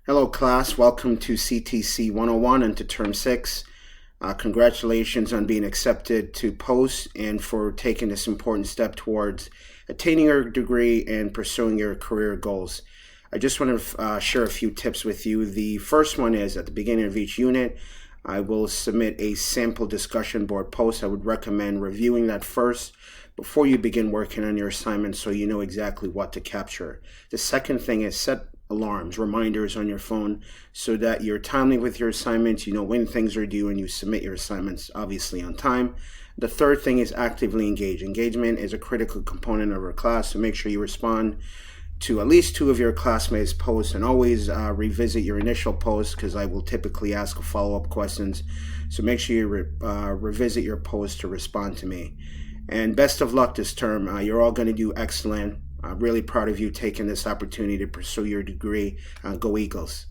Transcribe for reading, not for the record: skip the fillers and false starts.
Hello, class. Welcome to CTC 101 and to Term 6. Congratulations on being accepted to post and for taking this important step towards attaining your degree and pursuing your career goals. I just want to share a few tips with you. The first one is at the beginning of each unit, I will submit a sample discussion board post. I would recommend reviewing that first before you begin working on your assignment so you know exactly what to capture. The second thing is set alarms, reminders on your phone so that you're timely with your assignments, you know when things are due, and you submit your assignments obviously on time. The third thing is actively engage. Engagement is a critical component of our class, so make sure you respond to at least 2 of your classmates' posts, and always revisit your initial post because I will typically ask follow-up questions. So make sure you revisit your post to respond to me. And best of luck this term. You're all going to do excellent. I'm really proud of you taking this opportunity to pursue your degree. Go Eagles.